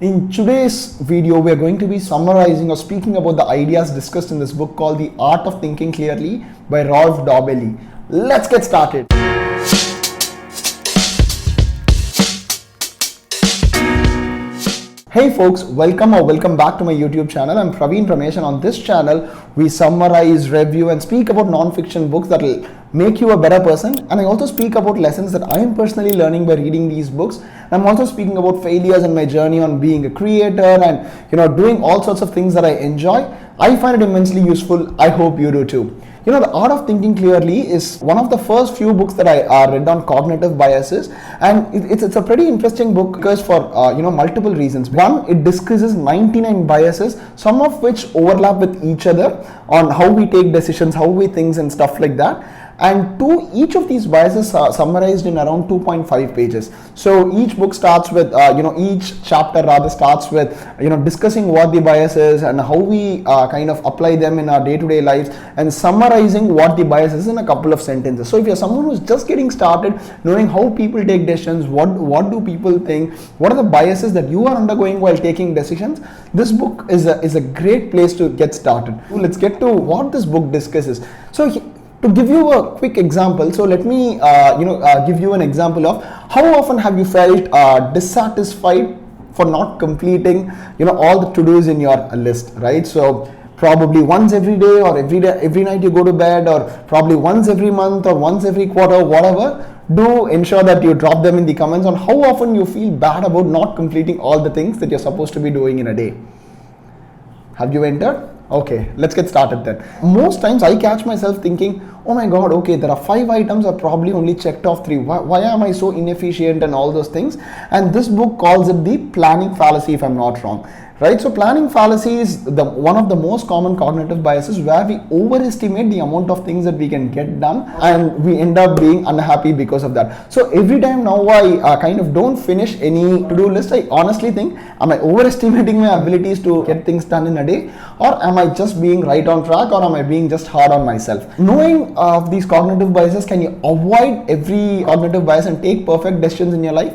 In today's video, we are going to be summarizing or speaking about the ideas discussed in this book called The Art of Thinking Clearly by Rolf Dobelli. Let's get started. Hey folks, welcome back to my YouTube channel. I'm Praveen Ramesh, and on this channel we summarize, review and speak about non-fiction books that will make you a better person, and I also speak about lessons that I am personally learning by reading these books. I'm also speaking about failures and my journey on being a creator and doing all sorts of things that I enjoy. I find it immensely useful. I hope you do too. The Art of Thinking Clearly is one of the first few books that I read on cognitive biases, and it's a pretty interesting book because for multiple reasons. One, it discusses 99 biases, some of which overlap with each other on how we take decisions, how we think and stuff like that. And two, each of these biases are summarized in around 2.5 pages. So each book starts with, each chapter rather starts with, discussing what the bias is and how we kind of apply them in our day-to-day lives, and summarizing what the bias is in a couple of sentences. So if you're someone who's just getting started, knowing how people take decisions, what do people think, what are the biases that you are undergoing while taking decisions, this book is a great place to get started. Let's get to what this book discusses. To give you a quick example, so let me give you an example of how often have you felt dissatisfied for not completing all the to-dos in your list, right? So probably once every day, or every night you go to bed, or probably once every month or once every quarter, whatever. Do ensure that you drop them in the comments on how often you feel bad about not completing all the things that you're supposed to be doing in a day. Have you entered? Okay, let's get started then. Most times I catch myself thinking, oh my god, okay, there are 5 items, I probably only checked off 3. Why am I so inefficient and all those things? And this book calls it the planning fallacy, if I'm not wrong. Right, so planning fallacy is one of the most common cognitive biases, where we overestimate the amount of things that we can get done, and we end up being unhappy because of that. So every time now I kind of don't finish any to-do list, I honestly think, am I overestimating my abilities to get things done in a day, or am I just being right on track, or am I being just hard on myself? Knowing these cognitive biases, can you avoid every cognitive bias and take perfect decisions in your life?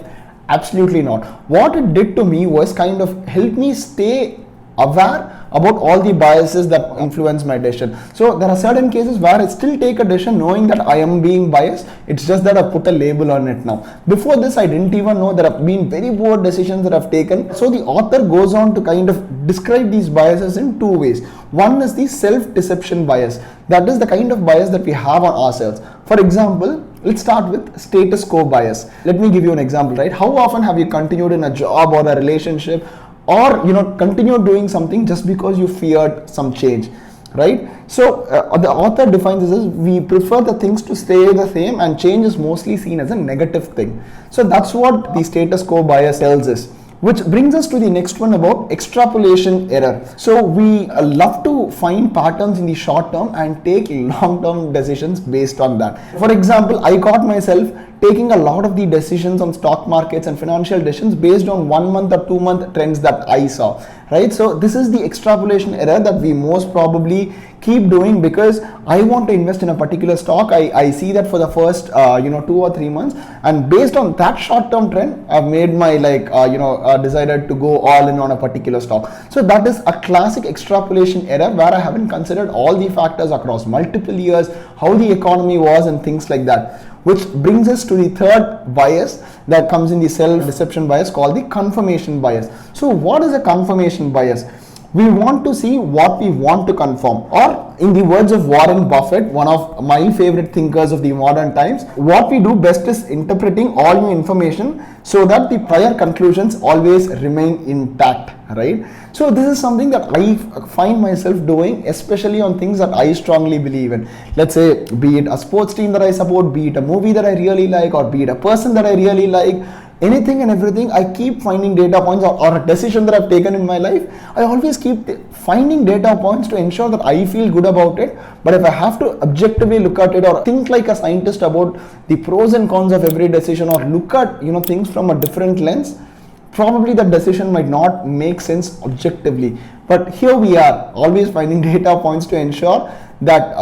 Absolutely not. What it did to me was kind of help me stay aware about all the biases that influence my decision. So there are certain cases where I still take a decision knowing that I am being biased. It's just that I put a label on it now. Before this, I didn't even know there have been very poor decisions that I've taken. So the author goes on to kind of describe these biases in 2 ways. One is the self-deception bias. That is the kind of bias that we have on ourselves. For example, let's start with status quo bias. Let me give you an example, right? How often have you continued in a job or a relationship, or continued doing something just because you feared some change, right? So the author defines this as, we prefer the things to stay the same, and change is mostly seen as a negative thing. So that's what the status quo bias tells us. Which brings us to the next one about extrapolation error. So we love to find patterns in the short term and take long-term decisions based on that. For example, I caught myself taking a lot of the decisions on stock markets and financial decisions based on 1 month or 2 month trends that I saw, right? So this is the extrapolation error that we most probably keep doing, because I want to invest in a particular stock. I see that for the first 2 or 3 months, and based on that short-term trend, I've made my decided to go all in on a particular stock. So that is a classic extrapolation error, where I haven't considered all the factors across multiple years, how the economy was and things like that. Which brings us to the third bias that comes in the self-deception bias, called the confirmation bias. So what is a confirmation bias? We want to see what we want to confirm, or in the words of Warren Buffett, one of my favorite thinkers of the modern times, what we do best is interpreting all new information so that the prior conclusions always remain intact, right? So this is something that I find myself doing, especially on things that I strongly believe in. Let's say, be it a sports team that I support, be it a movie that I really like, or be it a person that I really like, anything and everything, I keep finding data points, or a decision that I've taken in my life, I always keep finding data points to ensure that I feel good about it. But if I have to objectively look at it, or think like a scientist about the pros and cons of every decision, or look at things from a different lens, probably that decision might not make sense objectively. But here we are, always finding data points to ensure that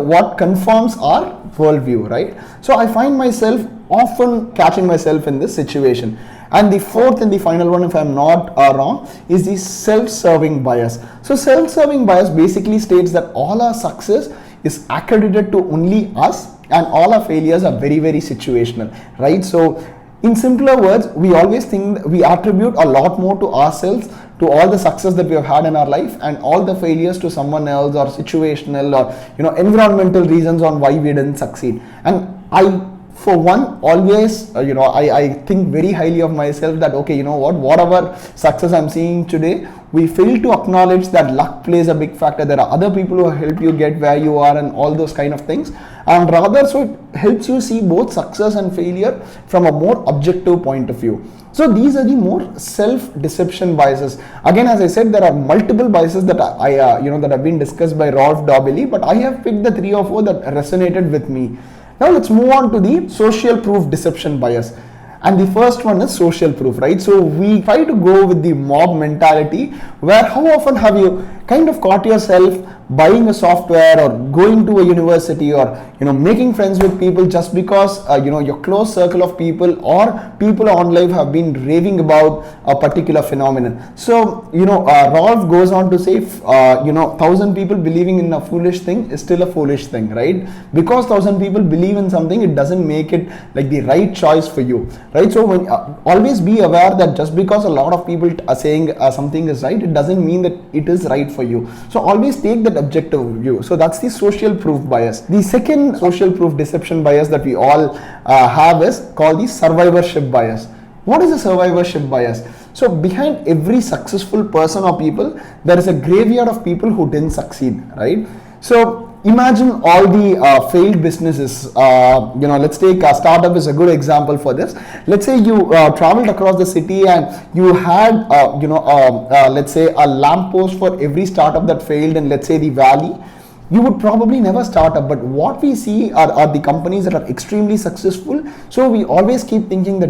what confirms our worldview, right? So I find myself often catching myself in this situation. And the fourth and the final one, if I'm not wrong, is the self-serving bias. So self-serving bias basically states that all our success is accredited to only us and all our failures are very, very situational, right? So in simpler words, we always think we attribute a lot more to ourselves, to all the success that we have had in our life, and all the failures to someone else, or situational, or environmental reasons on why we didn't succeed. And I, for one, always I think very highly of myself that okay, whatever success I'm seeing today, we fail to acknowledge that luck plays a big factor. There are other people who help you get where you are and all those kind of things, and rather so it helps you see both success and failure from a more objective point of view. So these are the more self-deception biases. Again, as I said, there are multiple biases that that have been discussed by Rolf Dobelli, but I have picked the 3 or 4 that resonated with me. Now let's move on to the social proof deception bias. And the first one is social proof, right? So we try to go with the mob mentality, where how often have you kind of caught yourself buying a software or going to a university or making friends with people just because your close circle of people or people online have been raving about a particular phenomenon. So Rolf goes on to say 1,000 people believing in a foolish thing is still a foolish thing, right? Because 1,000 people believe in something, it doesn't make it like the right choice for you, right? So when always be aware that just because a lot of people are saying something is right, it doesn't mean that it is right for you. So always take that objective view. So that's the social proof bias. The second social proof deception bias that we all have is called the survivorship bias. What is a survivorship bias? So behind every successful person or people, there is a graveyard of people who didn't succeed, right? So imagine all the failed businesses. Let's take a startup is a good example for this. Let's say you traveled across the city and you had let's say a lamppost for every startup that failed in, let's say, the valley. You would probably never start up, but what we see are the companies that are extremely successful. So we always keep thinking that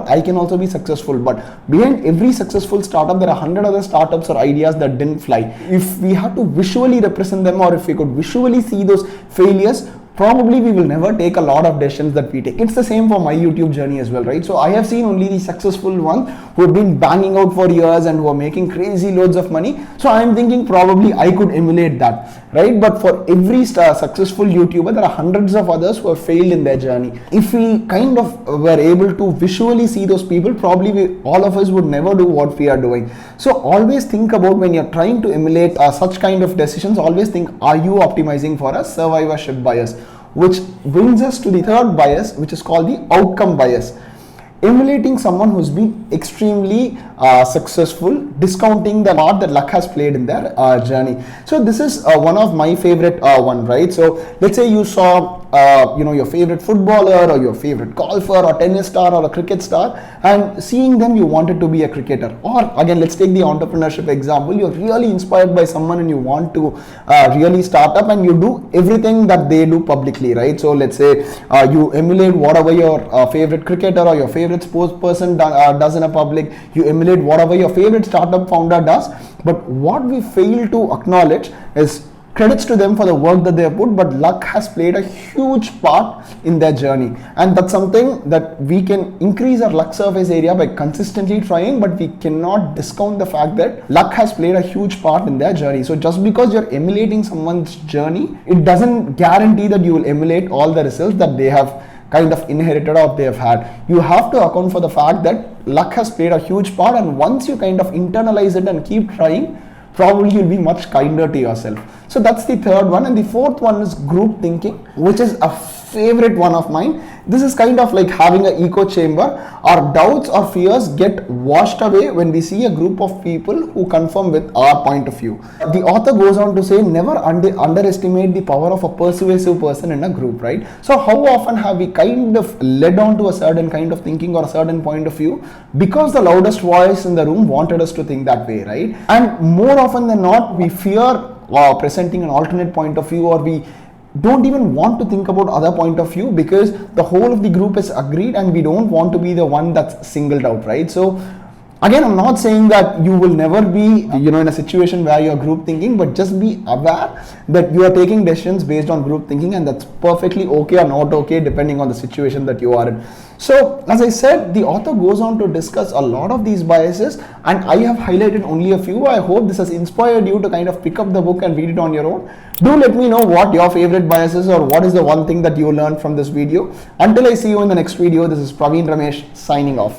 I can also be successful, but behind every successful startup there are 100 other startups or ideas that didn't fly. If we had to visually represent them, or if we could visually see those failures, probably we will never take a lot of decisions that we take. It's the same for my YouTube journey as well, right? So I have seen only the successful ones who have been banging out for years and who are making crazy loads of money. So I'm thinking probably I could emulate that, right? But for every successful YouTuber, there are hundreds of others who have failed in their journey. If we kind of were able to visually see those people, probably all of us would never do what we are doing. So always think about, when you're trying to emulate such kind of decisions, always think, are you optimizing for a survivorship bias? Which brings us to the third bias, which is called the outcome bias. Emulating someone who's been extremely successful, discounting the part that luck has played in their journey. So this is one of my favorite one, right? So let's say you saw your favorite footballer or your favorite golfer or tennis star or a cricket star, and seeing them you wanted to be a cricketer. Or again, let's take the entrepreneurship example. You're really inspired by someone and you want to really start up, and you do everything that they do publicly, right? So let's say you emulate whatever your favorite cricketer or your favorite sports person does in a public. You emulate whatever your favorite startup founder does. But what we fail to acknowledge is credits to them for the work that they have put, but luck has played a huge part in their journey. And that's something that we can increase our luck surface area by consistently trying, but we cannot discount the fact that luck has played a huge part in their journey. So just because you're emulating someone's journey, it doesn't guarantee that you will emulate all the results that they have kind of inherited or they have had. You have to account for the fact that luck has played a huge part, and once you kind of internalize it and keep trying, probably you'll be much kinder to yourself. So that's the third one. And the fourth one is group thinking, which is a favorite one of mine. This is kind of like having an echo chamber. Our doubts or fears get washed away when we see a group of people who conform with our point of view. The author goes on to say, never underestimate the power of a persuasive person in a group, right? So how often have we kind of led on to a certain kind of thinking or a certain point of view because the loudest voice in the room wanted us to think that way, right? And more often than not, we fear presenting an alternate point of view, or we don't even want to think about other point of view because the whole of the group is agreed and we don't want to be the one that's singled out, right? So again, I'm not saying that you will never be in a situation where you're group thinking, but just be aware that you are taking decisions based on group thinking, and that's perfectly okay or not okay depending on the situation that you are in. So as I said, the author goes on to discuss a lot of these biases, and I have highlighted only a few. I hope this has inspired you to kind of pick up the book and read it on your own. Do let me know what your favorite biases or what is the one thing that you learned from this video. Until I see you in the next video, this is Praveen Ramesh signing off.